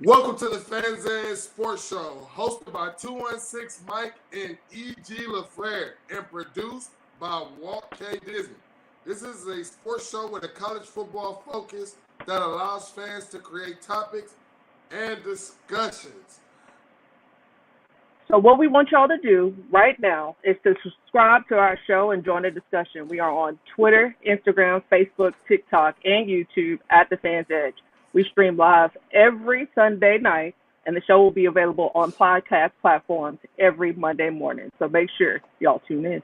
Welcome to the Fans and Sports Show, hosted by 216 Mike and E.G. LaFleur, and produced by Walt K. Disney. This is a sports show with a college football focus that allows fans to create topics and discussions. So what we want y'all to do right now is to subscribe to our show and join the discussion. We are on Twitter, Instagram, Facebook, TikTok, and YouTube at The Fans Edge. We stream live every Sunday night, and the show will be available on podcast platforms every Monday morning. So make sure y'all tune in.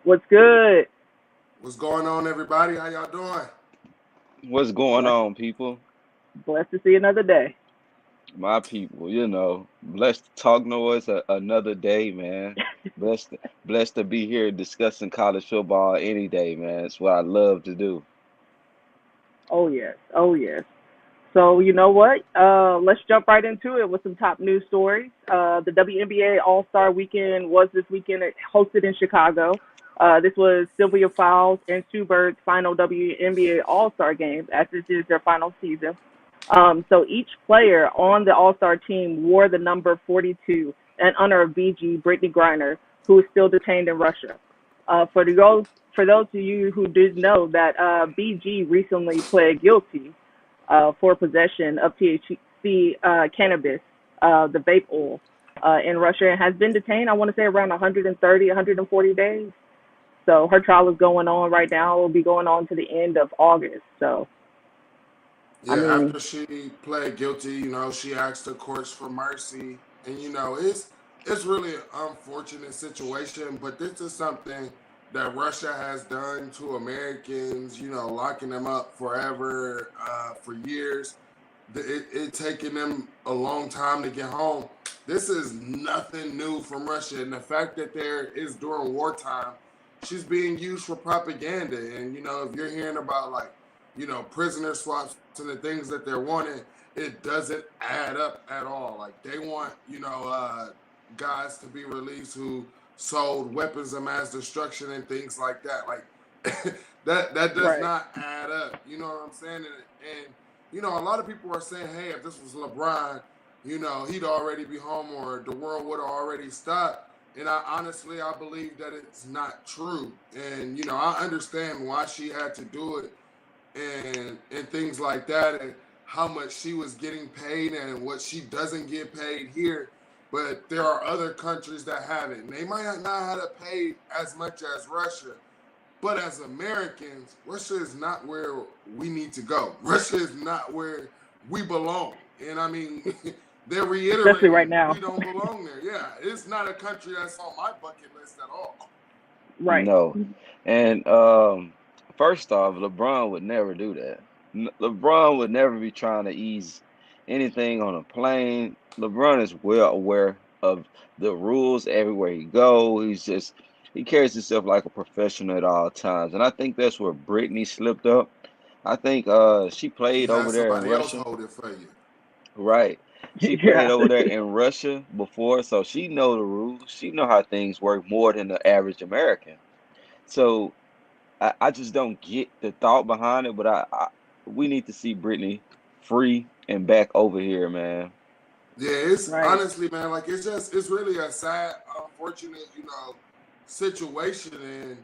What's good? What's going on, everybody? How y'all doing? What's going Blessed, on, people? blessed to see another day. My people, blessed to talk noise another day, man. Blessed, blessed to be here discussing college football any day, man. It's what I love to do. Oh yes, oh yes. So you know what? Let's jump right into it with some top news stories. The WNBA All Star Weekend was this weekend, hosted in Chicago. This was Sylvia Fowles and Sue Bird's final WNBA All Star game, as this is their final season. So each player on the All Star team wore the number 42 in honor of BG Brittany Griner, who is still detained in Russia. For those of you who did know that BG recently pled guilty for possession of THC cannabis, the vape oil, in Russia, and has been detained, I want to say, around 130, 140 days. So her trial is going on right now. It will be going on to the end of August. So, I Yeah, mean, after she pled guilty, she asked the courts for mercy, and it's really an unfortunate situation. But this is something that Russia has done to Americans, locking them up forever, for years. It taking them a long time to get home. This is nothing new from Russia, and the fact that there is during wartime, she's being used for propaganda. And if you're hearing about like prisoner swaps and the things that they're wanting, it doesn't add up at all. Like they want, guys to be released who sold weapons of mass destruction and things like that. Like that does right. not add up. You know what I'm saying? And a lot of people are saying, hey, if this was LeBron, he'd already be home or the world would have already stopped. And I believe that it's not true. And I understand why she had to do it and things like that, and how much she was getting paid and what she doesn't get paid here. But there are other countries that have it. And they might not have to pay as much as Russia, but as Americans, Russia is not where we need to go. Russia is not where we belong. And I mean, they're Especially right reiterating we now. don't belong there. Yeah, it's not a country that's on my bucket list at all. Right. No. And first off, LeBron would never do that. LeBron would never be trying to ease anything on a plane. LeBron is well aware of the rules everywhere he go. He carries himself like a professional at all times. And I think that's where Brittany slipped up. I think she You played had over there in somebody else Russia. hold it for you. Right. She played Yeah. over there in Russia before, so she know the rules. She know how things work more than the average American. So I just don't get the thought behind it, but we need to see Brittany free and back over here, man. Yeah, it's Right. honestly, man, like it's really a sad, unfortunate, situation. And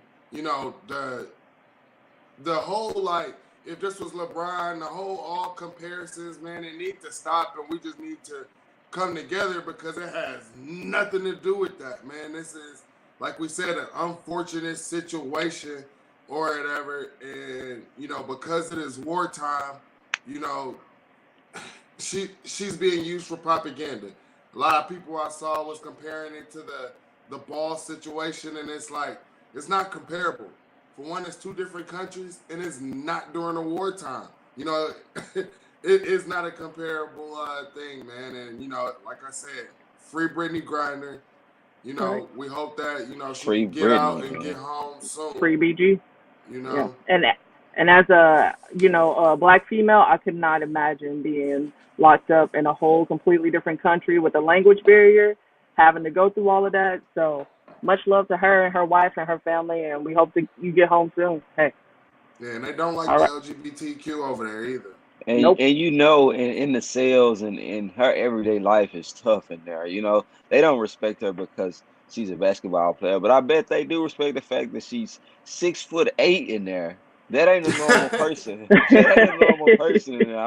the whole, like, if this was LeBron, the whole all comparisons, man, it need to stop, and we just need to come together because it has nothing to do with that, man. This is, like we said, an unfortunate situation or whatever. And because it is wartime, you know she's being used for propaganda. A lot of people I saw was comparing it to the ball situation, and it's like it's not comparable. For one, it's two different countries, and it's not during the wartime. You know, it is not a comparable thing, man. And like I said, free Brittany Griner. Right. We hope that she Free can get out Brittany, and get man. home soon. Free BG. You Yeah. know, And as a black female, I could not imagine being locked up in a whole completely different country with a language barrier, having to go through all of that. So much love to her and her wife and her family, and we hope that you get home soon. Hey, yeah, and they don't like all the right. LGBTQ over there either. And Nope. and in the sales and in her everyday life is tough in there. They don't respect her because she's a basketball player, but I bet they do respect the fact that she's 6'8" in there. That ain't a normal person. That ain't a normal person in there.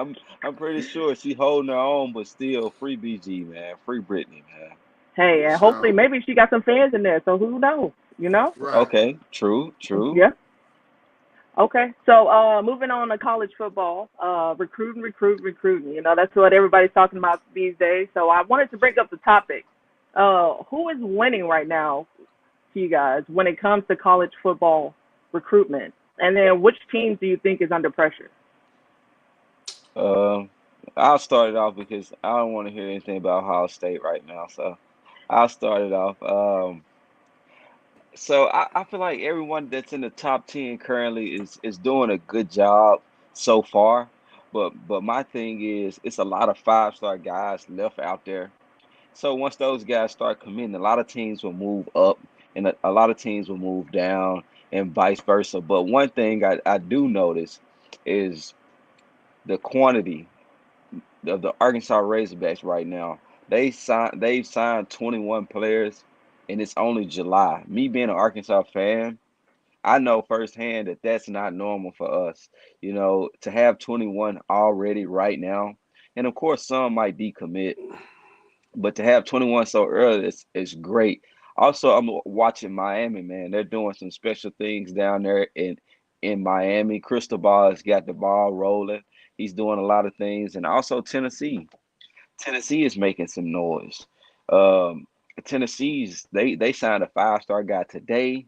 I'm pretty sure she holding her own, but still free BG, man. Free Britney, man. Hey, For and hopefully sure. maybe she got some fans in there. So who knows? You know? Right. Okay, true, true. Yeah. Okay. So moving on to college football, recruiting. You know, that's what everybody's talking about these days. So I wanted to bring up the topic. Who is winning right now to you guys when it comes to college football recruitment? And then which team do you think is under pressure? Um, I'll start it off because I don't want to hear anything about Ohio State right now. So I'll start it off. So I feel like everyone that's in the top 10 currently is doing a good job so far. But my thing is it's a lot of 5-star guys left out there. So once those guys start committing, a lot of teams will move up and a lot of teams will move down and vice versa. But one thing I do notice is the quantity of the Arkansas Razorbacks right now. They've signed 21 players and it's only July. Me being an Arkansas fan, I know firsthand that that's not normal for us, to have 21 already right now. And of course, some might decommit, but to have 21 so early is great. Also, I'm watching Miami, man. They're doing some special things down there in Miami. Cristobal has got the ball rolling. He's doing a lot of things, and also Tennessee. Tennessee is making some noise. Um, Tennessee's they signed a 5-star guy today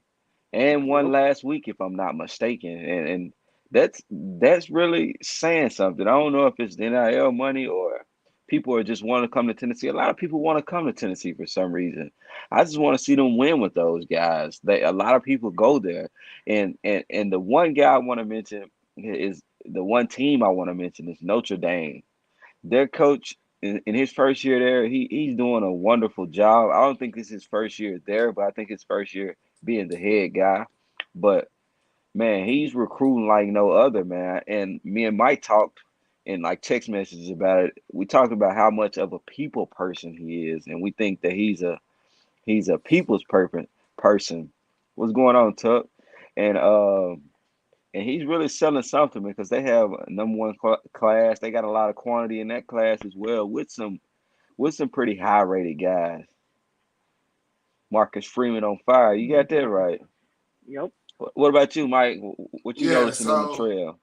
and one Yep. last week, if I'm not mistaken. And that's really saying something. I don't know if it's NIL money or people are just want to come to Tennessee. A lot of people want to come to Tennessee for some reason. I just want to see them win with those guys. A lot of people go there, and the one guy I want to mention is the one team I want to mention is Notre Dame. Their coach in his first year there, he's doing a wonderful job. I don't think this is his first year there, but I think his first year being the head guy. But man, he's recruiting like no other, man. And me and Mike talked in like text messages about it. We talked about how much of a people person he is, and we think that he's a people's person. What's going on, Tuck? And and he's really selling something because they have a number one class. They got a lot of quantity in that class as well, with some pretty high rated guys. Marcus Freeman on fire. You got that right. Yep. What about you, Mike? What you Yeah. noticing in the So trail?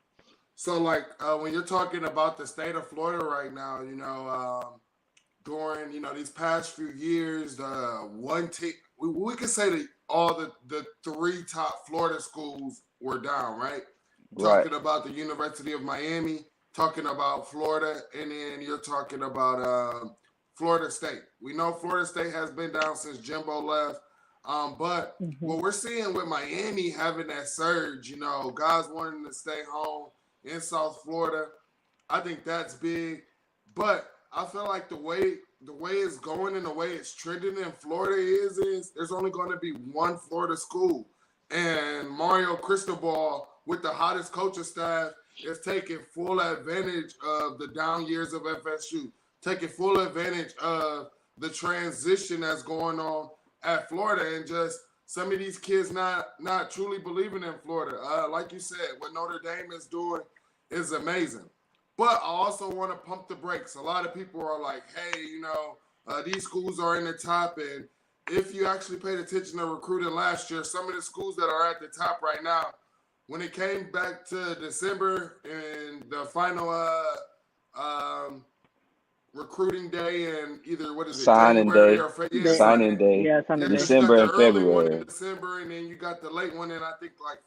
so like when you're talking about the state of Florida right now, during these past few years, the one team we could say that all the three top Florida schools were down, right? Right, Talking about the University of Miami, talking about Florida, and then you're talking about Florida State. We know Florida State has been down since Jimbo left, but Hmm. what we're seeing with Miami having that surge, guys wanting to stay home in South Florida, I think that's big. But I feel like the way it's going and the way it's trending in Florida is there's only going to be one Florida school, and Mario Cristobal with the hottest coaching staff is taking full advantage of the down years of FSU, taking full advantage of the transition that's going on at Florida, and just some of these kids not truly believing in Florida. Like you said, what Notre Dame is doing is amazing. But I also want to pump the brakes. A lot of people are like, hey, these schools are in the top. And if you actually paid attention to recruiting last year, some of the schools that are at the top right now, when it came back to December and the final um, recruiting day and either, what is it, signing January day, or yeah, Yeah. signing signing. day, Yeah, Sunday Yeah, day. because you December got the and early one in February. December and then you got the late one in, I think, like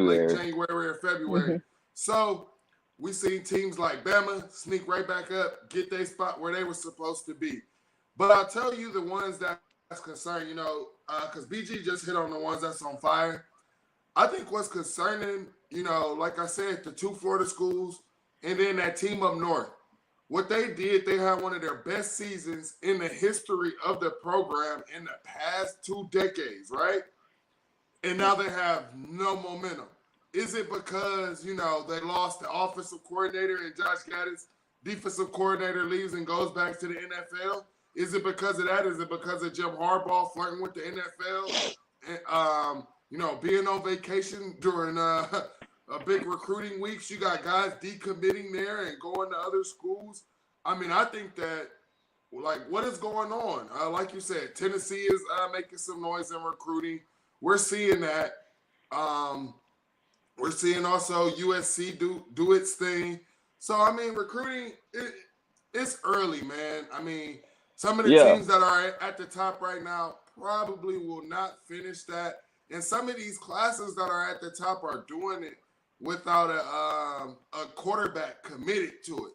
late February. January or February. Hmm. So we seen teams like Bama sneak right back up, get their spot where they were supposed to be. But I'll tell you the ones that's concerned, because BG just hit on the ones that's on fire. I think what's concerning, like I said, the two Florida schools and then that team up north. What they did, they had one of their best seasons in the history of the program in the past 2 decades, right? And now they have no momentum. Is it because, they lost the offensive coordinator and Josh Gaddis, defensive coordinator, leaves and goes back to the NFL? Is it because of that? Is it because of Jim Harbaugh flirting with the NFL? And, being on vacation during a big recruiting weeks? You got guys decommitting there and going to other schools. I mean, I think that, like, what is going on? Like you said, Tennessee is making some noise in recruiting. We're seeing that. Um, we're seeing also USC do its thing. So I mean, recruiting it's early, man. I mean, some of the Yeah, teams that are at the top right now probably will not finish that, and some of these classes that are at the top are doing it without a quarterback committed to it.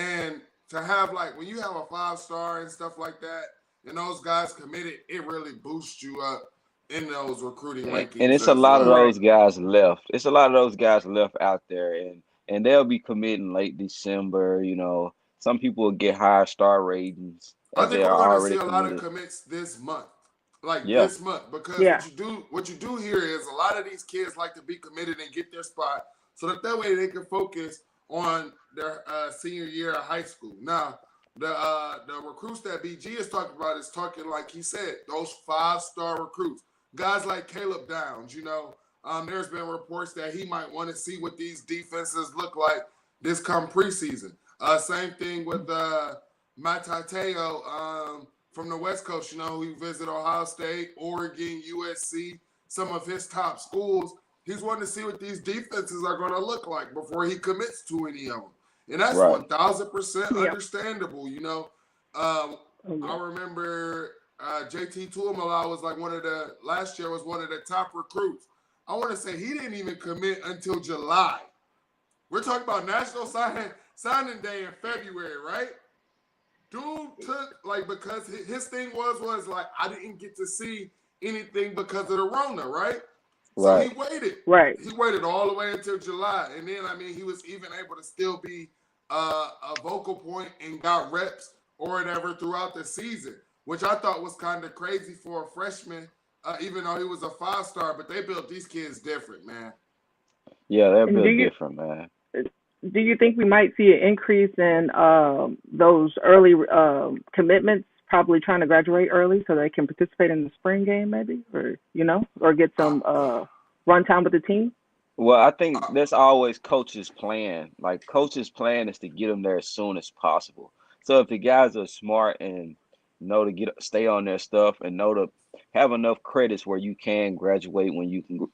And to have, like, when you have a 5-star and stuff like that, and those guys committed, it really boosts you up in those recruiting and rankings it's a as lot of well. Right. those guys left. It's a lot of those guys left out there, and they'll be committing late December. Some people will get higher star ratings I as think they we're are going to see already a lot of committed. commits this month, like Yeah, this month, because Yeah. what you do here is a lot of these kids like to be committed and get their spot, so that way they can focus on their senior year of high school. Now, the recruits that BG is talking about is talking, like he said, those 5-star recruits, guys like Caleb Downs. There's been reports that he might want to see what these defenses look like this come preseason. Same thing with Matateo from the West Coast. He visited Ohio State, Oregon, USC, some of his top schools. He's wanting to see what these defenses are going to look like before he commits to any of them. And that's right, 1,000% Yeah. understandable. Um, Oh I yeah. remember JT Tuamala was like last year was one of the top recruits. I want to say he didn't even commit until July. We're talking about National Signing Day in February, right? Dude took, like, because his thing was like, I didn't get to see anything because of the Rona, right? So he right. waited. Right. He waited all the way until July, and then I mean he was even able to still be a vocal point and got reps or whatever throughout the season, which I thought was kind of crazy for a freshman, even though he was a 5-star. But they built these kids different, man. Yeah, they're And do built you different, man. do you think we might see an increase in those early commitments, probably trying to graduate early so they can participate in the spring game, maybe, or or get I, some run time with the team? Well, I think I, that's always coach's plan. Like coach's plan is to get them there as soon as possible. So if the guys are smart and know to stay on their stuff and know to have enough credits where you can graduate when you can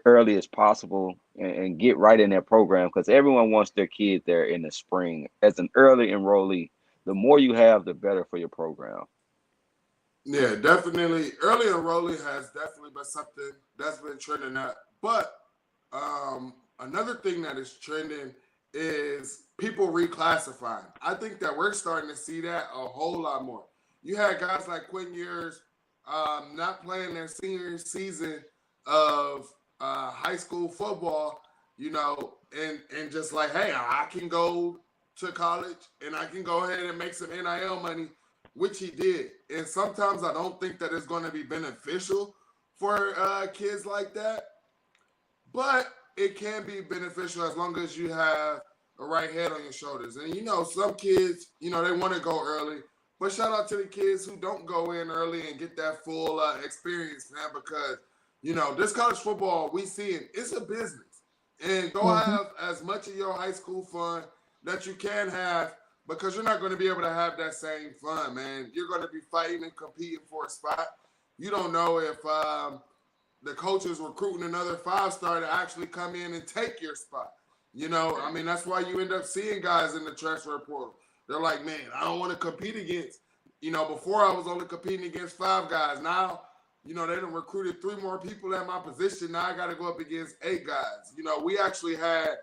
early as possible and get right in their program because everyone wants their kid there in the spring as an early enrollee. The more you have, the better for your program. yeah, definitely. Early enrolling has definitely been something that's been trending up. But another thing that is trending is people reclassifying. I think that we're starting to see that a whole lot more. You had guys like Quinn Ewers not playing their senior season of high school football, and just like, hey, I can go to college and I can go ahead and make some NIL money, which he did. And sometimes I don't think that it's going to be beneficial for kids like that, but it can be beneficial as long as you have a right head on your shoulders. And some kids, they want to go early, but shout out to the kids who don't go in early and get that full experience, man, because this college football we see it's a business, and go Hmm. have as much of your high school fun that you can have because you're not going to be able to have that same fun, man. You're going to be fighting and competing for a spot. You don't know if the coach is recruiting another 5-star to actually come in and take your spot. I mean, that's why you end up seeing guys in the transfer portal. They're like, man, I don't want to compete against, before I was only competing against 5 guys. Now, they done recruited 3 more people at my position. Now I got to go up against 8 guys. We actually had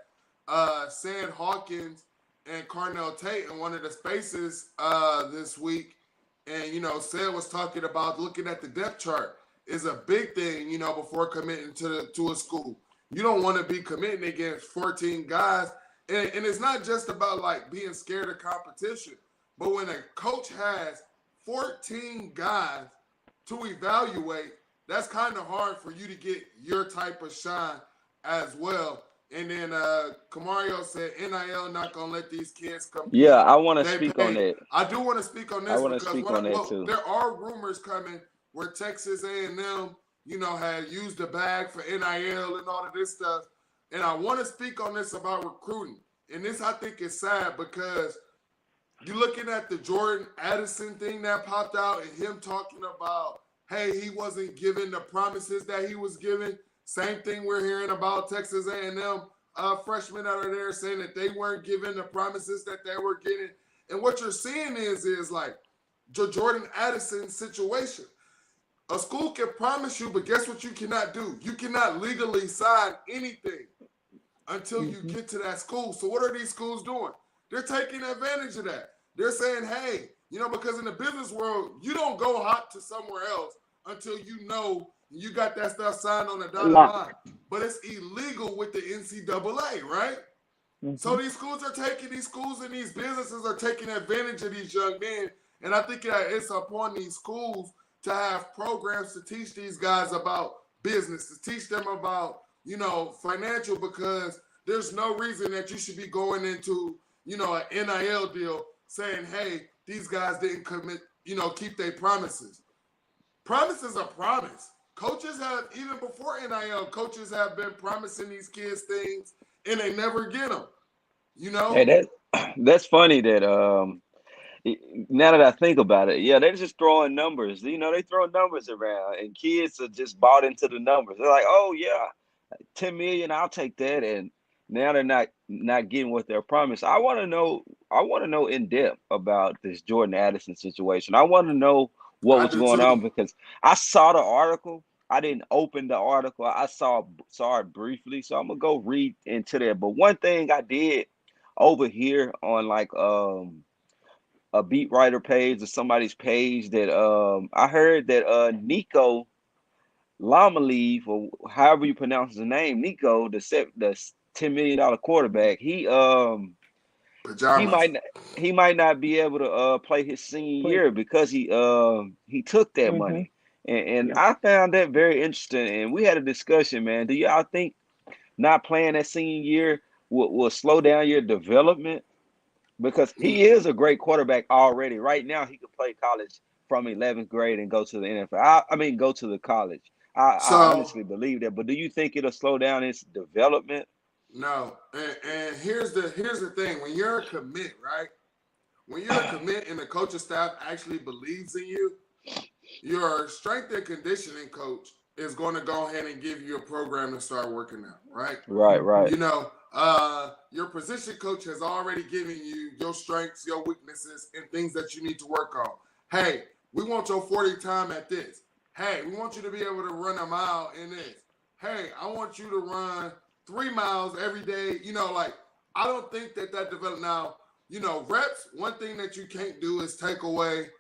Sam Hawkins and Carnell Tate in one of the spaces this week. And, Sam was talking about looking at the depth chart is a big thing, before committing to a school. You don't want to be committing against 14 guys. And it's not just about like being scared of competition, but when a coach has 14 guys to evaluate, that's kind of hard for you to get your type of shine as well. And then Camario said NIL not gonna let these kids Yeah, compete. I want to They speak on paid. that. I do want to speak on I this want to because speak on that well, too. there are rumors coming where Texas A&M, had used the bag for NIL and all of this stuff. And I want to speak on this about recruiting. And this I think is sad because you looking at the Jordan Addison thing that popped out and him talking about, hey, he wasn't given the promises that he was given. Same thing we're hearing about Texas A&M freshmen that are there saying that they weren't given the promises that they were getting. And what you're seeing is like the Jordan Addison situation. A school can promise you, but guess what you cannot do? You cannot legally sign anything until you Mhm. get to that school. So what are these schools doing? They're taking advantage of that. They're saying, hey, because in the business world, you don't go hot to somewhere else until you got that stuff signed on the dotted line. Locked. But it's illegal with the NCAA, right? So Mhm. these schools and these businesses are taking advantage of these young men. And I think that it's upon these schools to have programs to teach these guys about business, to teach them about, financial, because there's no reason that you should be going into, an NIL deal saying, hey, these guys didn't commit, keep their promises. Promises are promise. Coaches have, even before NIL, coaches have been promising these kids things and they never get them, you Hey, know? that's funny that now that I think about it, yeah, they're just throwing numbers. They throw numbers around, and kids are just bought into the numbers. They're like, oh yeah, 10 million, I'll take that. And now they're not getting what they're promised. I want to know in depth about this Jordan Addison situation. I want to know what I was do going on too. because I saw the article. I didn't open the article. I saw it briefly. So I'm gonna go read into that. But one thing I did over here on like a beat writer page or somebody's page that I heard that Nico Lomalive, or however you pronounce his name, Nico, the $10 million quarterback, he Pajamas. might not be able to play his senior Please. year because he took that Mhm. money. And Yeah. I found that very interesting. And we had a discussion, man. Do y'all think not playing that senior year will slow down your development? Because he is a great quarterback already. Right now, he could play college from 11th grade and go to the NFL. I mean, go to the college. I So honestly believe that. But do you think it'll slow down his development? no, and here's the thing: when you're a commit, right? When you're a commit and the coaching staff actually believes in you, your strength and conditioning coach is going to go ahead and give you a program to start working out, right? Right, Mhm. right, Your position coach has already given you your strengths, your weaknesses, and things that you need to work on. Hey, we want your 40 time at this. Hey, we want you to be able to run a mile in this. Hey, I want you to run 3 miles every day. Like, I don't think that developed now. Reps, one thing that you can't do is take away,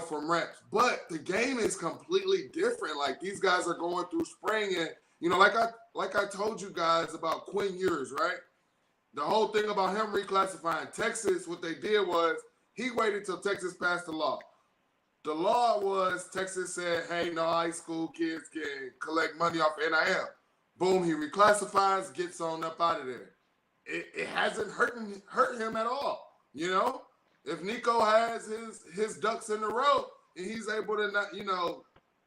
from reps. But the game is completely different. Like, these guys are going through spring and, like I told you guys about Quinn Ewers, right? The whole thing about him reclassifying Texas, what they did was he waited till Texas passed the law. The law was Texas said, hey, no high school kids can collect money off NIL. Boom, he reclassifies, gets on up out of there. It hasn't hurt him at all. If Nico has his ducks in a row and he's able to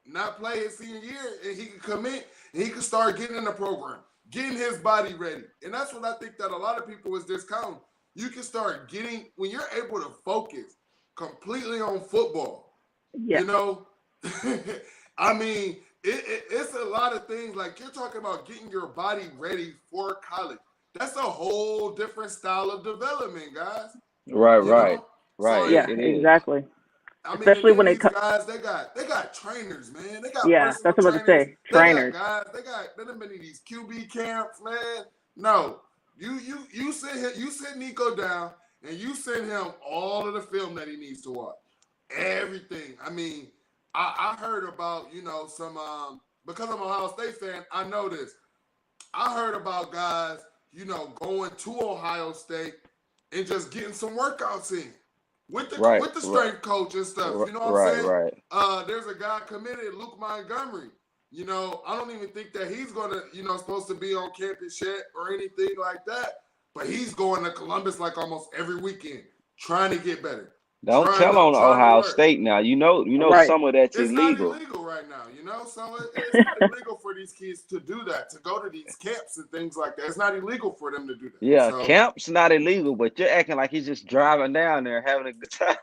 not play his senior year and he can commit and he can start getting in the program, getting his body ready. And that's what I think that a lot of people is discounting. You can start getting when you're able to focus completely on football. Yeah. You know, I mean, it's a lot of things. Like you're talking about getting your body ready for college. That's a whole different style of development, guys. right, You right, know, so right. Yeah. It is. Exactly. I mean, and Especially then when it these comes. guys, they got trainers, man. They got Yeah, personal that's what I was about to trainers. say. They got Trainers. guys. They done been in these QB camps, man. No, you sit Nico down and you send him all of the film that he needs to watch. Everything. I mean, I heard about some because I'm an Ohio State fan. I know this. I heard about guys going to Ohio State and just getting some workouts in with the Right, with the right, strength coach and stuff. You know what I'm right, saying? right. There's a guy committed, Luke Montgomery. I don't even think that he's gonna, supposed to be on campus yet or anything like that. But he's going to Columbus like almost every weekend, trying to get better, Don't tell on trying to Ohio work. State now. You know Right. some of that's It's not illegal. illegal right now, So it's not illegal for these kids to do that, to go to these camps and things like that. It's not illegal for them to do that. Yeah, So camp's not illegal, but you're acting like he's just driving down there having a good time.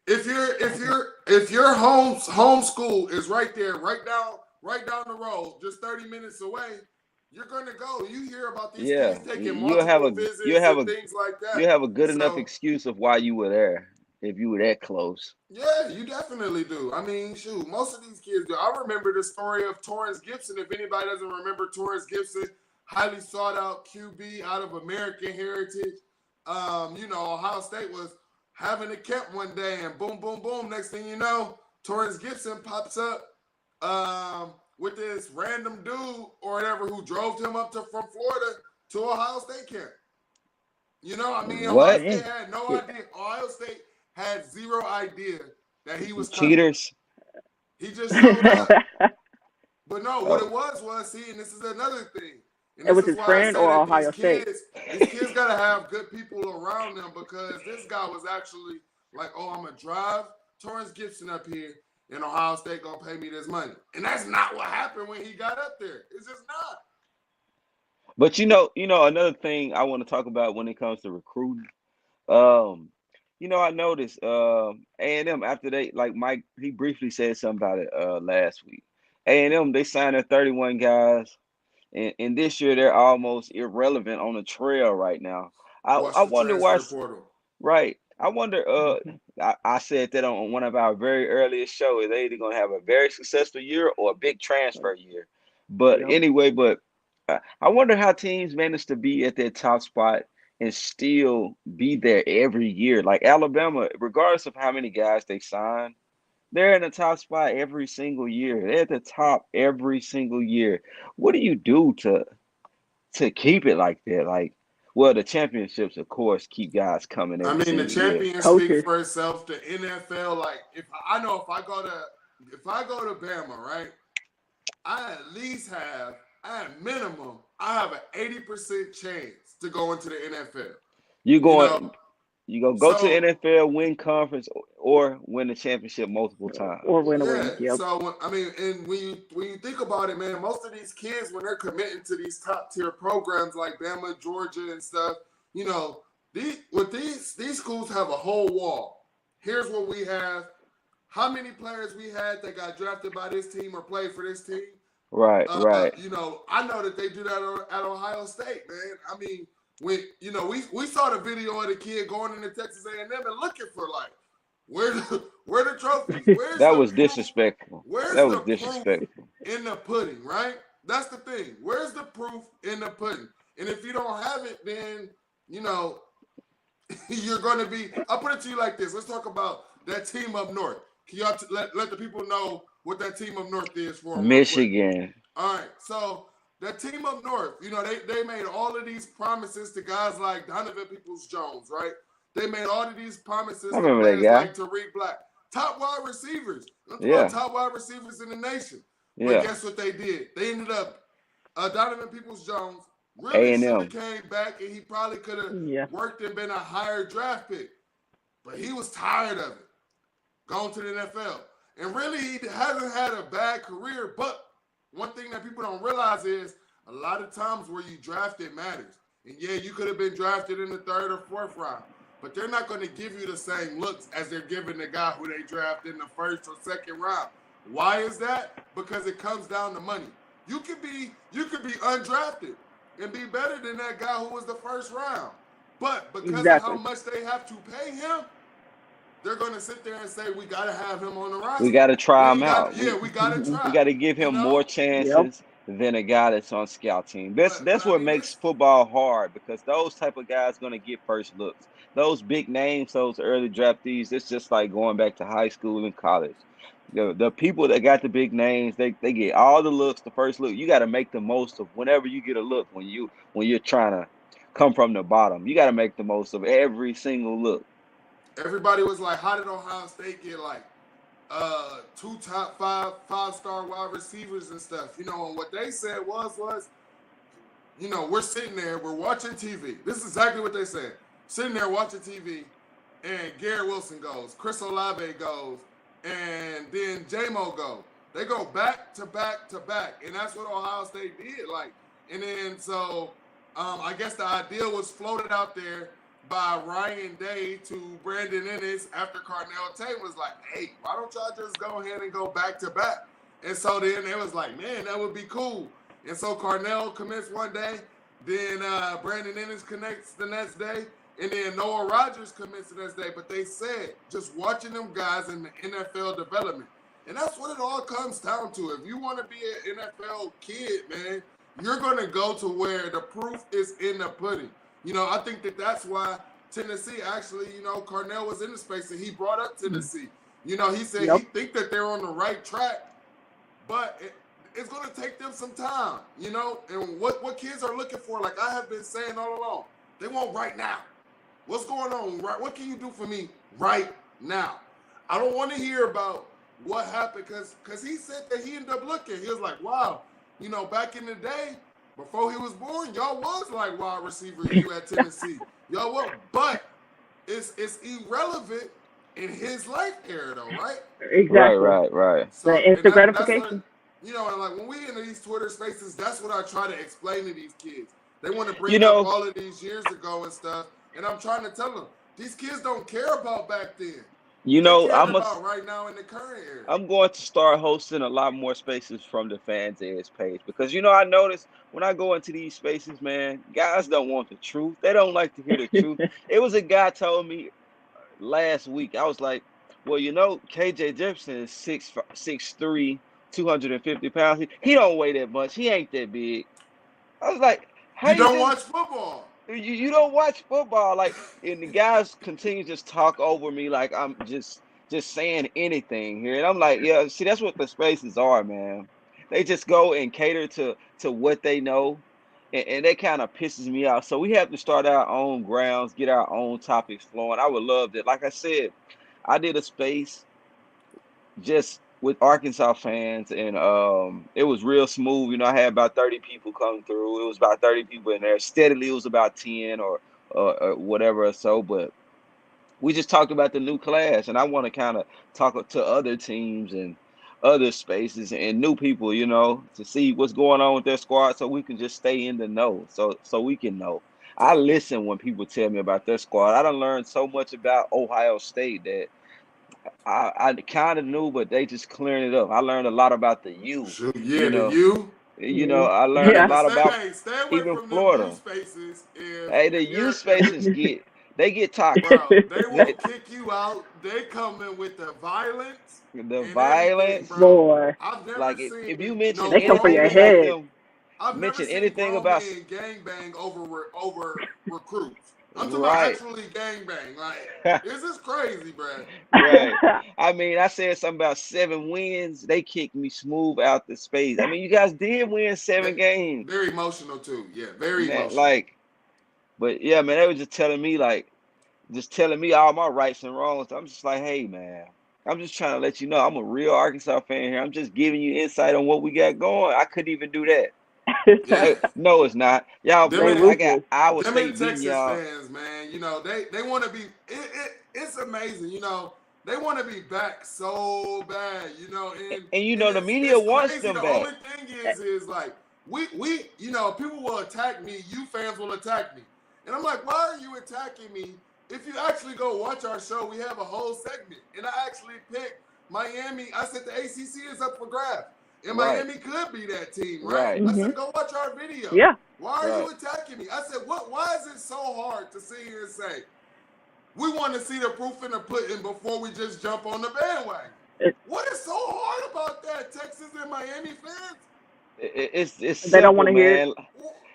if your home school is right there, right down the road, just 30 minutes away, you're gonna go. You hear about these Yeah, kids taking you'll have multiple a you'll visits have and a things like you'll that. have a good enough So excuse of why you were there if you were that close. yeah, you definitely do. I mean, shoot, most of these kids do. I remember the story of Torrance Gibson. If anybody doesn't remember Torrance Gibson, highly sought out QB out of American heritage. Ohio State was having a camp one day, and boom, boom, boom. Next thing you know, Torrance Gibson pops up with this random dude or whatever who drove him up from Florida to Ohio State camp. Ohio What? State Dang. had no Yeah. idea. Ohio State had zero idea that he was coming. Cheaters. He just showed Uh, up. But no, what uh, it was, see, and this is another thing. And It this was is his why I friend say or that these Ohio State. kids, these kids gotta have good people around them, because this guy was actually like, oh, I'm gonna drive Torrance Gibson up here and Ohio State gonna pay me this money. And that's not what happened when he got up there. It's just not. but another thing I want to talk about when it comes to recruiting. Um, I noticed A&M after they like Mike he briefly said something about it last week. A&M they signed their 31 guys, and this year they're almost irrelevant on the trail right now. I Watch the wonder why. transfer portal. Right. I wonder. Mhm. I said that on one of our very earliest shows. They're either gonna have a very successful year or a big transfer year. But Yep. anyway, I wonder how teams manage to be at their top spot and still be there every year. Like Alabama, regardless of how many guys they sign, they're in the top spot every single year. They're at the top every single year. What do you do to keep it like that? Like, well, the championships, of course, keep guys coming I every mean, the single year. champion speak Coaches. for itself. The NFL, like, if I know if I go to Bama, right, I at least have, at minimum, I have an 80% chance to go into the NFL. You You know, going you gonna go to the so NFL, win conference, or win the championship multiple times. Or win a yeah, ring. Yep. I mean, and when you think about it, man, most of these kids when they're committing to these top tier programs like Bama, Georgia, and stuff, you know, these schools have a whole wall. Here's what we have. How many players we had that got drafted by this team or played for this team? Right, right. I know that they do that at Ohio State, man. I mean, when we saw the video of the kid going into Texas A&M and looking for like where the trophies, where's That the was proof? disrespectful. Where's That the was proof disrespectful. in the pudding, right? That's the thing. Where's the proof in the pudding? And if you don't have it, then you know you're going to be. I'll put it to you like this. Let's talk about that team up north. Can y'all let the people know what that team up north is for them real quick? Michigan. All right, so that team up north, they made all of these promises to guys like Donovan Peoples-Jones, right? They made all of these I promises to remember that players guy. like Tariq Black, top wide receivers. I'm talking about Yeah, top wide receivers in the nation. But yeah. guess what they did? They ended up Donovan Peoples-Jones really A and should have M. came back, and he probably could have Yeah. worked and been a higher draft pick. But he was tired of it, going to the NFL. And really, he hasn't had a bad career. But one thing that people don't realize is a lot of times where you drafted matters. And yeah, you could have been drafted in the third or fourth round, but they're not going to give you the same looks as they're giving the guy who they draft in the first or second round. Why is that? Because it comes down to money. You could be undrafted and be better than that guy who was the first round. But because of how Exactly. much they have to pay him, they're gonna sit there and say we gotta have him on the We roster. got to We try him ain't got out. yeah, we gotta We try. got to give You him more know? Yep. chances than a guy that's on scout team. That's But that's I what mean makes let's football hard because those type of guys going to get first looks. Those big names, those early draftees, it's just like going back to high school and college. The people that got the big names, they get all the looks, the first look. You got to make the most of whenever you get a look when you're trying to come from the bottom. You got to make the most of every single look. everybody was like, how did Ohio State get like two top five-star wide receivers and stuff. And what they said was we're sitting there, we're watching TV. This is exactly what they said. Sitting there watching TV, and Garrett Wilson goes, Chris Olave goes, and then J-Mo goes. They go back to back to back, and that's what Ohio State did. And then so I guess the idea was floated out there by Ryan Day to Brandon Ennis after Carnell Tate was like, hey, why don't y'all just go ahead and go back to back? And so then it was like, man, that would be cool. And so Carnell commits one day, then Brandon Ennis connects the next day, and then Noah Rogers commits the next day. But they said just watching them guys in the NFL development. And that's what it all comes down to. If you want to be an NFL kid, man, you're going to go to where the proof is in the pudding. I think that's why Tennessee actually, Carnell was in the space and he brought up Tennessee. He said he think that they're on the right track, but it's going to take them some time, and what kids are looking for, like I have been saying all along, they want right now. What's going on? Right? What can you do for me right now? I don't want to hear about what happened because he said that he ended up looking. He was like, wow, back in the day, before he was born, y'all was like wide receiver you at Tennessee. Y'all was, but it's irrelevant in his life era though, right? Exactly. Right. So, the instant gratification. And like when we into these Twitter spaces, that's what I try to explain to these kids. They want to bring up all of these years ago and stuff, and I'm trying to tell them these kids don't care about back then. About right now in the current era. I'm going to start hosting a lot more spaces from the Fans Edge page because I noticed when I go into these spaces, man, guys don't want the truth. They don't like to hear the truth. It was a guy told me last week. I was like, well, KJ Jefferson is 6'3", 250 pounds. He don't weigh that much. He ain't that big. I was like, how you don't watch football. You don't watch football, and the guys continue to just talk over me like I'm just saying anything here, and I'm like, yeah, see, that's what the spaces are, man. They just go and cater to what they know, and that kind of pisses me off. So we have to start our own grounds, get our own topics flowing. I would love that. Like I said, I did a space just with Arkansas fans, and it was real smooth. I had about 30 people come through. It was about 30 people in there. Steadily, it was about 10 or whatever or so. But we just talked about the new class, and I want to kind of talk to other teams and other spaces and new people, to see what's going on with their squad, so we can just stay in the know, so we can know. I listen when people tell me about their squad. I done learned so much about Ohio State that I kind of knew, but they just clearing it up. I learned a lot about the U. Yeah, the U. I learned a lot about stay away even from Florida. The U spaces. Hey, the U spaces get toxic. Bro, they will kick you out. They come in with the violence. The violence, boy. I've never like seen. if you mention they come for your anything head. about them, I've mention never seen anything about gangbang over recruits. I'm talking right. about actually gangbang. Like, this is crazy, bro. Right. I mean, I said something about 7 wins. They kicked me smooth out the space. I mean, you guys did win 7 games. Very emotional too. Yeah, very emotional. Like, but yeah, man, they were just telling me all my rights and wrongs. I'm just like, hey, man, I'm just trying to let you know I'm a real Arkansas fan here. I'm just giving you insight on what we got going. I couldn't even do that. Yeah. No, it's not. Y'all, I got Iowa State beating y'all. Fans, man, they want to be. It's amazing, They want to be back so bad, And the media wants them back. The only thing is like we people will attack me. You fans will attack me, and I'm like, why are you attacking me? If you actually go watch our show, we have a whole segment, and I actually picked Miami. I said the ACC is up for grabs. And Miami could be that team, right? I said, go watch our video. Yeah. Why are you attacking me? I said, why is it so hard to sit here and say, we want to see the proof in the pudding before we just jump on the bandwagon? What is so hard about that, Texas and Miami fans? It's simple, they don't want to hear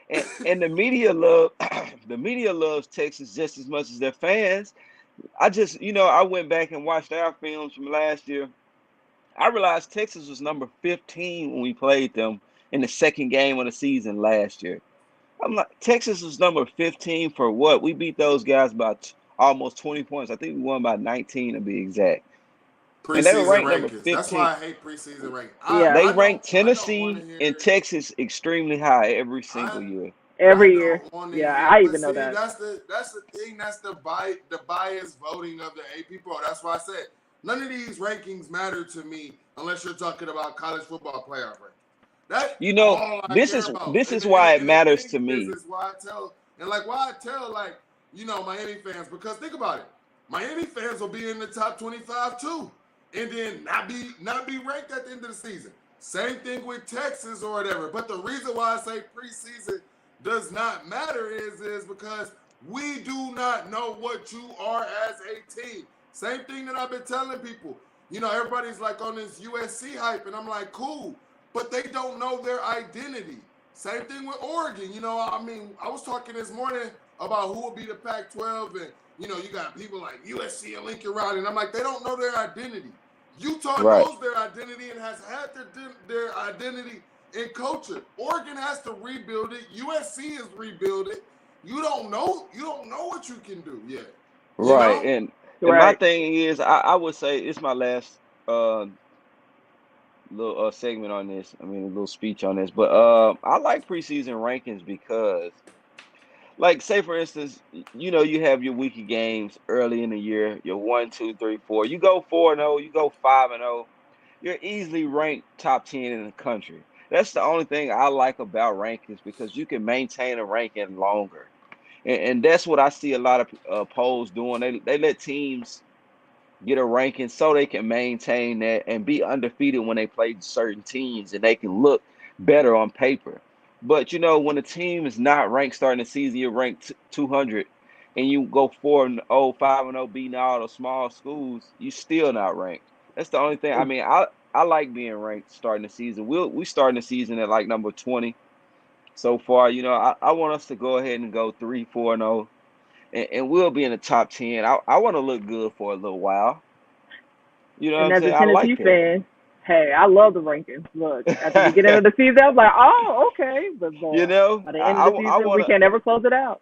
it. And the media loves Texas just as much as their fans. I went back and watched our films from last year. I realized Texas was number 15 when we played them in the second game of the season last year. I'm like, Texas was number 15 for what? We beat those guys by almost 20 points. I think we won by 19 to be exact. and they were preseason ranked number rankings. That's why 15. I hate preseason rankings. Yeah, They ranked I don't want to Tennessee and hear. Texas extremely high every I single year. I every year. don't want to Yeah, hear. I But even know see, that. that's the thing. That's the bias voting of the AP Pro. That's why I said none of these rankings matter to me unless you're talking about college football playoff rankings. That's You know, all I this care is about. this is why it And the matters thing to is, me. why I tell and like why I tell like Miami fans because think about it. Miami fans will be in the top 25 too, and then not be ranked at the end of the season. Same thing with Texas or whatever. But the reason why I say preseason does not matter is because we do not know what you are as a team. Same thing that I've been telling people. Everybody's like on this USC hype, and I'm like, cool, but they don't know their identity. Same thing with Oregon. I was talking this morning about who will be the Pac-12, and you got people like USC and Lincoln Riley, and I'm like, they don't know their identity. Utah Right. knows their identity and has had their identity in culture. Oregon has to rebuild it. USC is rebuilding. You don't know what you can do yet. You Right. know? And my Right. thing is, I would say it's my last little segment on this. I mean, a little speech on this. But I like preseason rankings because, like, say for instance, you have your weekly games early in the year. You're 1, 2, 3, 4. You go 4-0. You go 5-0. You're easily ranked top 10 in the country. That's the only thing I like about rankings because you can maintain a ranking longer. And that's what I see a lot of polls doing. They let teams get a ranking so they can maintain that and be undefeated when they play certain teams and they can look better on paper. But when a team is not ranked starting the season, you're ranked 200 and you go 4-0, 5-0, beating all the small schools, you still not ranked. That's the only thing. I mean, I like being ranked starting the season. We starting the season at like number 20 so far. I want us to go ahead and go 3-4-0 and we'll be in the top 10. I want to look good for a little while. You know what And I'm as a saying? I Tennessee like that. fan, hey, I love the rankings. Look, at the beginning of the season, I was like, oh, okay. But you boy, know, by the end I, of I, the I season, want we to, can't ever close it out.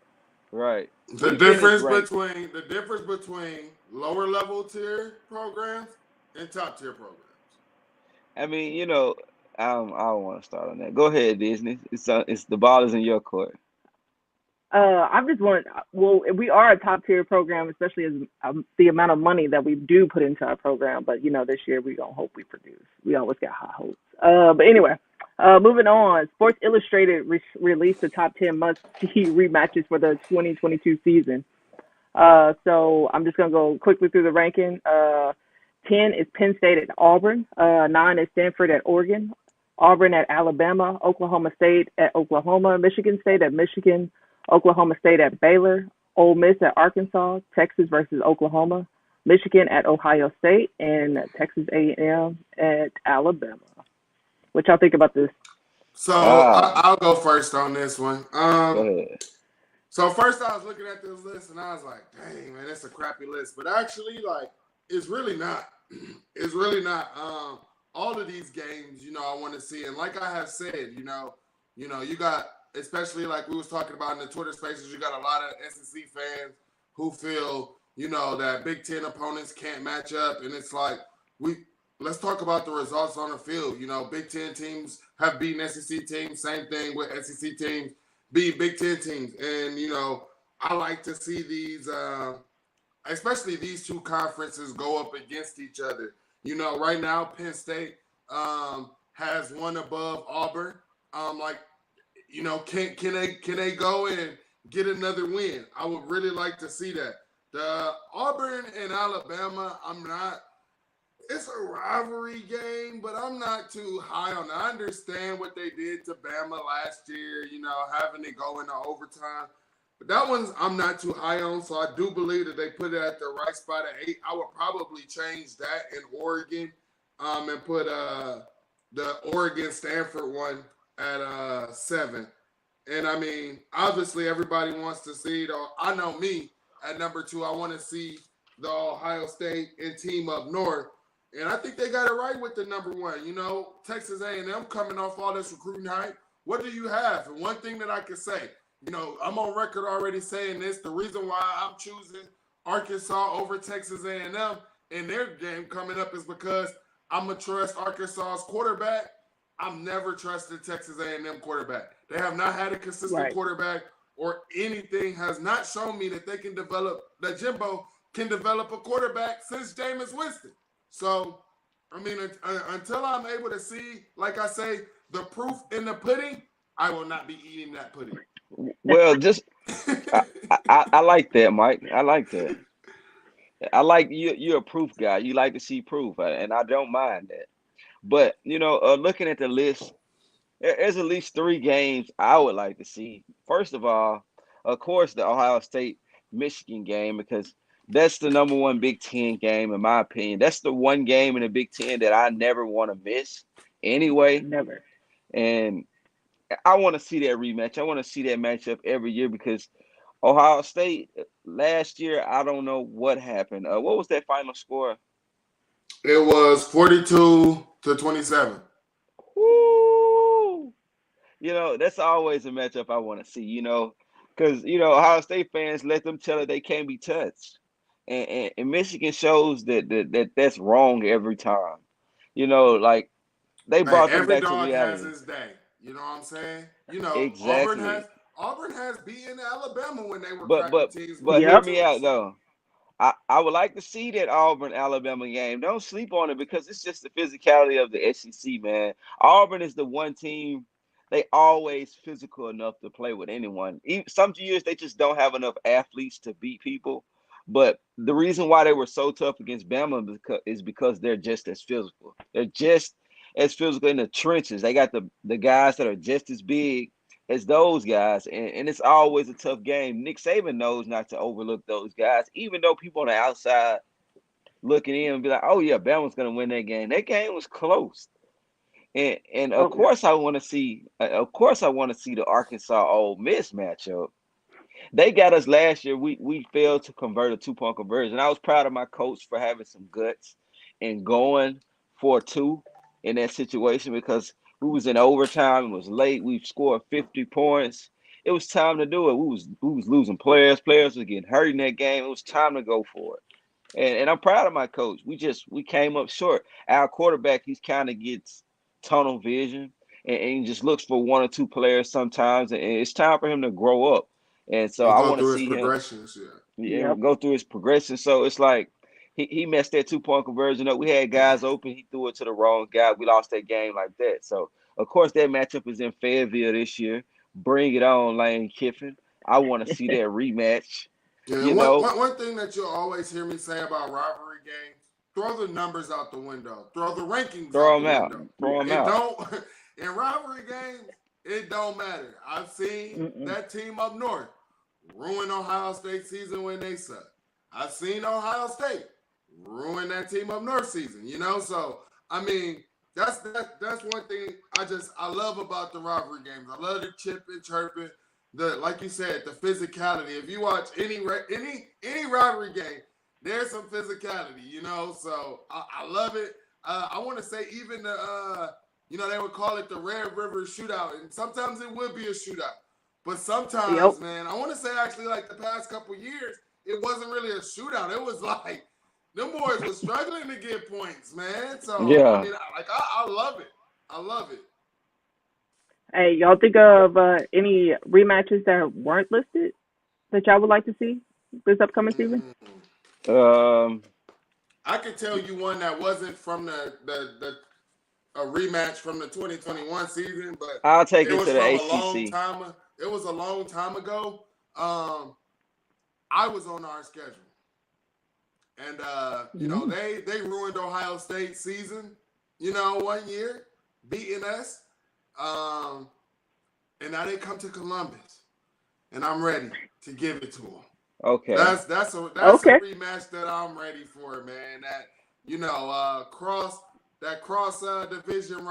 right. The We finished difference ranked. between lower level tier programs and top tier programs. I mean, I don't want to start on that. Go ahead, Disney. It's the ball is in your court. I just want, well, we are a top tier program, especially as the amount of money that we do put into our program. But this year we gonna hope we produce. We always got high hopes. But anyway, moving on. Sports Illustrated released the top 10 must-see rematches for the 2022 season. So I'm just gonna go quickly through the ranking. 10 is Penn State at Auburn. 9 is Stanford at Oregon. Auburn at Alabama. Oklahoma State at Oklahoma. Michigan State at Michigan. Oklahoma State at Baylor. Ole Miss at Arkansas. Texas versus Oklahoma. Michigan at Ohio State, and Texas A&M at Alabama. What y'all think about this? So Ah, I'll go first on this one. go ahead. So first I was looking at this list and I was like, dang man, that's a crappy list. But actually, like, it's really not. It's really not. All of these games, I want to see. And like I have said, you got, especially like we was talking about in the Twitter spaces, you got a lot of SEC fans who feel, that Big Ten opponents can't match up. And it's like, let's talk about the results on the field. Big Ten teams have beaten SEC teams. Same thing with SEC teams beat Big Ten teams. And, I like to see these, especially these two conferences go up against each other. Right now, Penn State has one above Auburn. Like, can they go and get another win? I would really like to see that. The Auburn and Alabama, it's a rivalry game, but I'm not too high on it. I understand what they did to Bama last year, having it go into overtime. But that one's I'm not too high on, so I do believe that they put it at the right spot at 8. I would probably change that in Oregon and put the Oregon Stanford one at 7. And I mean, obviously everybody wants to see it. I know me at number 2. I want to see the Ohio State and team up north. And I think they got it right with the number 1. Texas A&M coming off all this recruiting hype. What do you have? And one thing that I can say, I'm on record already saying this. The reason why I'm choosing Arkansas over Texas A&M in their game coming up is because I'm gonna trust Arkansas's quarterback. I've never trusted Texas A&M quarterback. They have not had a consistent Right. quarterback, or anything has not shown me that they can develop that Jimbo can develop a quarterback since Jameis Winston. So, I mean, until I'm able to see, like I say, the proof in the pudding, I will not be eating that pudding. Well, just I like that, Mike. I like that. I like you. You're a proof guy. You like to see proof, and I don't mind that. But looking at the list, there's at least three games I would like to see. First of all, of course, the Ohio State Michigan game, because that's the number one Big Ten game in my opinion. That's the one game in the Big Ten that I never want to miss anyway. Never. And I want to see that rematch. I want to see that matchup every year because Ohio State last year, I don't know what happened. What was that final score? It was 42-27. Woo! That's always a matchup I want to see, because, Ohio State fans let them tell it they can't be touched. And Michigan shows that's wrong every time. Like they Hey, brought them every back to dog has reality. his day. You know what I'm saying? You know, Exactly. Auburn has beaten Alabama when they were But cracking but teams but before hear Yep. me too. out So though. I would like to see that Auburn Alabama game. Don't sleep on it because it's just the physicality of the SEC, man. Auburn is the one team they always physical enough to play with anyone. Some years they just don't have enough athletes to beat people. But the reason why they were so tough against Bama is because they're just as physical. They're just as physical in the trenches. They got the guys that are just as big as those guys, and it's always a tough game. Nick Saban knows not to overlook those guys, even though people on the outside looking in and be like, "Oh yeah, Bama's gonna win that game." That game was close, and of Oh yeah. course I want to see, the Arkansas Ole Miss matchup. They got us last year. We failed to convert a 2-point conversion. I was proud of my coach for having some guts and going for two in that situation because we was in overtime. It was late. We scored 50 points. It was time to do it. We was losing players. Players were getting hurt in that game. It was time to go for it. And I'm proud of my coach. We came up short. Our quarterback, he's kind of gets tunnel vision and he just looks for one or two players sometimes. And it's time for him to grow up. And so and I go want to through his see him progressions. Yeah. Yep. go through his progression. So it's like he messed that 2-point conversion up. We had guys open. He threw it to the wrong guy. We lost that game like that. So of course that matchup is in Fayetteville this year. Bring it on, Lane Kiffin. I want to see that rematch. Yeah, You and know, one thing that you'll always hear me say about rivalry games: throw the numbers out the window, throw the rankings out throw the them out. window. Throw them It out. don't in rivalry games. It don't matter. I've seen Mm-mm. that team up north ruin Ohio State season when they suck. I've seen Ohio State ruin that team up north season. You know, so I mean. That's one thing I love about the rivalry games. I love the chipping, chirping, the like you said, the physicality. If you watch any rivalry game, there's some physicality, you know. So I love it. I want to say even the they would call it the Red River Shootout, and sometimes it would be a shootout, but sometimes, Yep. man, I want to say actually like the past couple years, it wasn't really a shootout. It was like them boys were struggling to get points, man. So I Yeah. mean, I love it. I love it. Hey, y'all think of any rematches that weren't listed that y'all would like to see this upcoming season? Mm. Um. I could tell you one that wasn't from the a rematch from the 2021 season, but I'll take it it was to the from a long ACC. time. It was a long time ago. Um, I was on our schedule, and Mm. they ruined Ohio State season. You know, one year beating us, um, and now they come to Columbus, and I'm ready to give it to them. Okay. That's a Okay. rematch that I'm ready for, man. That cross division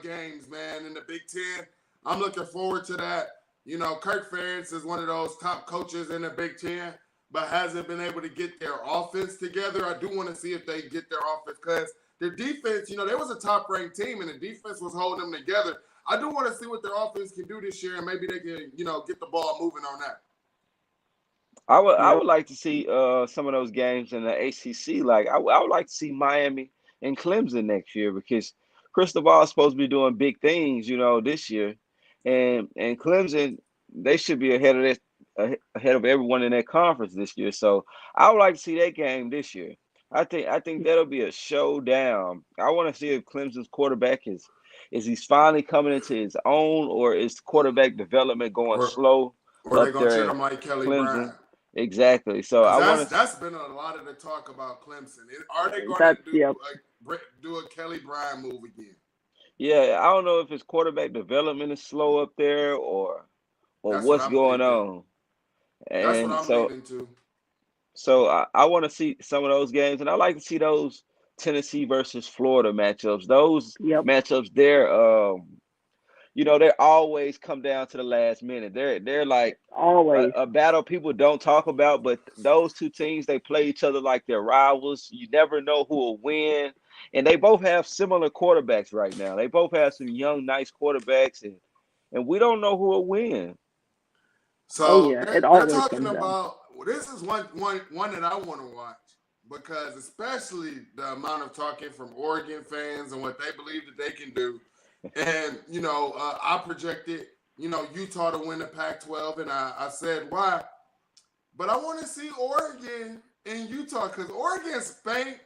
games, man, in the Big Ten. I'm looking forward to that. You know, Kirk Ferentz is one of those top coaches in the Big Ten, but hasn't been able to get their offense together. I do want to see if they get their offense because their defense, they was a top ranked team and the defense was holding them together. I do want to see what their offense can do this year, and maybe they can, get the ball moving on that. I Yep. would like to see some of those games in the ACC. Like I would like to see Miami and Clemson next year because Cristobal is supposed to be doing big things, this year, and Clemson they should be ahead of everyone in that conference this year. So I would like to see that game this year. I think that'll be a showdown. I want to see if Clemson's quarterback is he's finally coming into his own, or is quarterback development going or slow or they up gonna treat there him at like Kelly Clemson? Bryant. Exactly. So Because I want to. that's been a lot of the talk about Clemson. Are they going to That's yep. do a Kelly Bryant move again? Yeah, I don't know if his quarterback development is slow up there, or That's what what's I'm going thinking. on. That's what And I'm so leaning to. so I want to see some of those games, and I like to see those Tennessee versus Florida matchups. Those Yep. matchups there, they always come down to the last minute. They're like Always. a battle people don't talk about, but those two teams they play each other like they're rivals. You never know who will win, and they both have similar quarterbacks right now. They both have some young, nice quarterbacks, and we don't know who will win. Oh So yeah. It they're always talking comes down. about, well, this is one that I want to watch because especially the amount of talking from Oregon fans and what they believe that they can do, and I projected Utah to win the Pac-12, and I said why, but I want to see Oregon and Utah because Oregon spanked.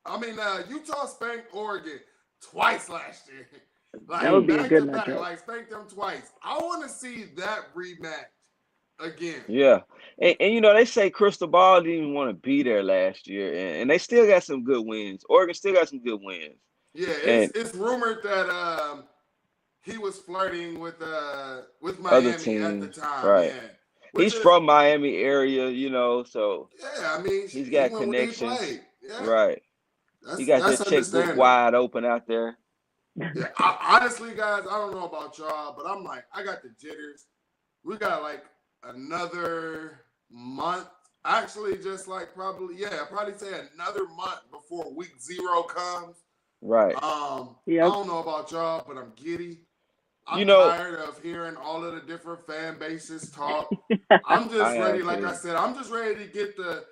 I mean, Utah spanked Oregon twice last year, That would like be a back good to back, matchup. like spanked them twice. I want to see that rematch again. Yeah, and they say Crystal Ball didn't even want to be there last year, and they still got some good wins. Oregon still got some good wins, Yeah, and it's rumored that he was flirting with other Miami at the teams, time. right? Yeah, which He's is from Miami area, so yeah. I mean, he's he got went where he connections, played. Yeah, right? He got that's that checkbook understandable. wide open out there. Yeah, honestly, guys, I don't know about y'all, but I'm like, I got the jitters. We got like another month. Actually, just like probably, yeah, probably say another month before week 0 comes. Right. I Yep. don't know about y'all, but I'm giddy. You I'm know, tired of hearing all of the different fan bases talk. I'm I just am ready, like I too. said, I'm just ready to get the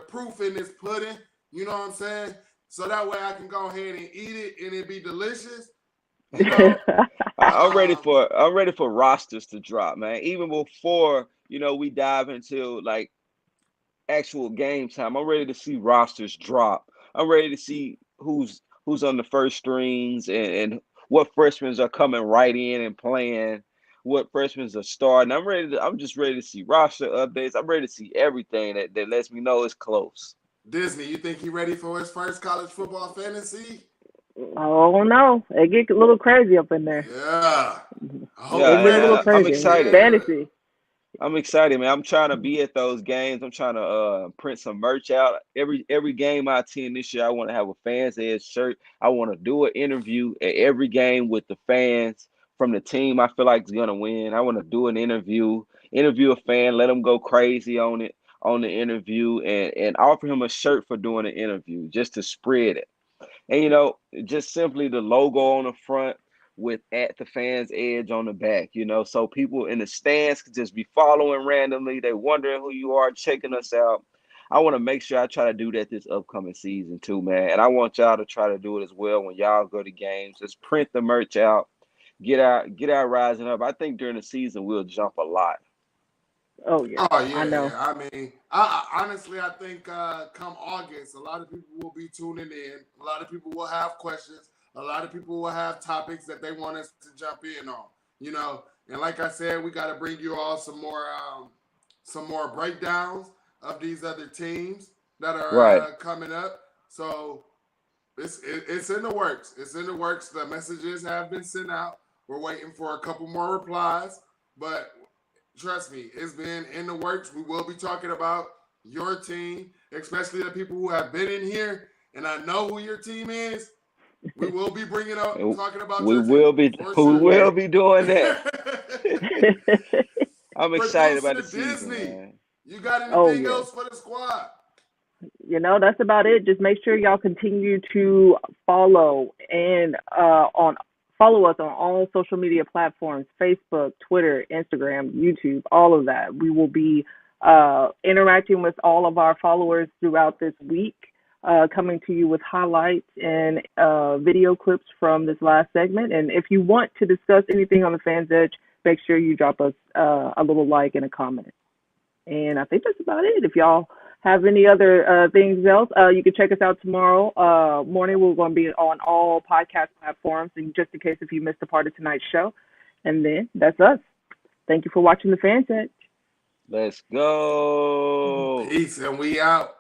proof in this pudding. You know what I'm saying? So that way I can go ahead and eat it and it be delicious. You know, um, I'm ready for rosters to drop, man. Even before, we dive into like actual game time. I'm ready to see rosters drop. I'm ready to see who's on the first strings and what freshmen are coming right in and playing, what freshmen are starting. I'm just ready to see roster updates. I'm ready to see everything that lets me know it's close. Disney, you think he ready for his first college football fantasy? Oh no, it get a little crazy up in there. Yeah. I hope Yeah, It he get a and little ready. I'm crazy. excited. Yeah. Fantasy. I'm excited, man. I'm trying to be at those games. I'm trying to print some merch out. Every game I attend this year, I want to have a fans edge shirt. I want to do an interview at every game with the fans from the team I feel like is gonna win. I want to do an interview a fan, let them go crazy on the interview, and offer him a shirt for doing an interview just to spread it. And just simply the logo on the front with at the fans edge on the back, so people in the stands could just be following randomly. They wondering who you are, checking us out. I want to make sure I try to do that this upcoming season too, man. And I want y'all to try to do it as well when y'all go to games. Just print the merch out, get out rising up. I think during the season we'll jump a lot. Oh yeah, Oh I yeah, know. yeah. I mean, I honestly I think come August, a lot of people will be tuning in. A lot of people will have questions. A lot of people will have topics that they want us to jump in on. You know, and like I said, we got to bring you all some more breakdowns of these other teams that Right. are coming up. So it's in the works. It's in the works. The messages have been sent out. We're waiting for a couple more replies, but trust me, it's been in the works. We will be talking about your team, especially the people who have been in here, and I know who your team is. We will be bringing up And talking about we your team will be for we sure. will Yes. be doing that. I'm excited about the Producer season, Disney, man. you got Oh anything yes. else for the squad? That's about it. Just make sure y'all continue to follow and on follow us on all social media platforms: Facebook, Twitter, Instagram, YouTube, all of that. We will be interacting with all of our followers throughout this week, coming to you with highlights and video clips from this last segment. And if you want to discuss anything on the Fans Edge, make sure you drop us a little like and a comment. And I think that's about it. If y'all have any other things else, you can check us out tomorrow morning. We're going to be on all podcast platforms, and just in case if you missed a part of tonight's show. And then that's us. Thank you for watching the Fan Edge. Let's go. Peace, and we out.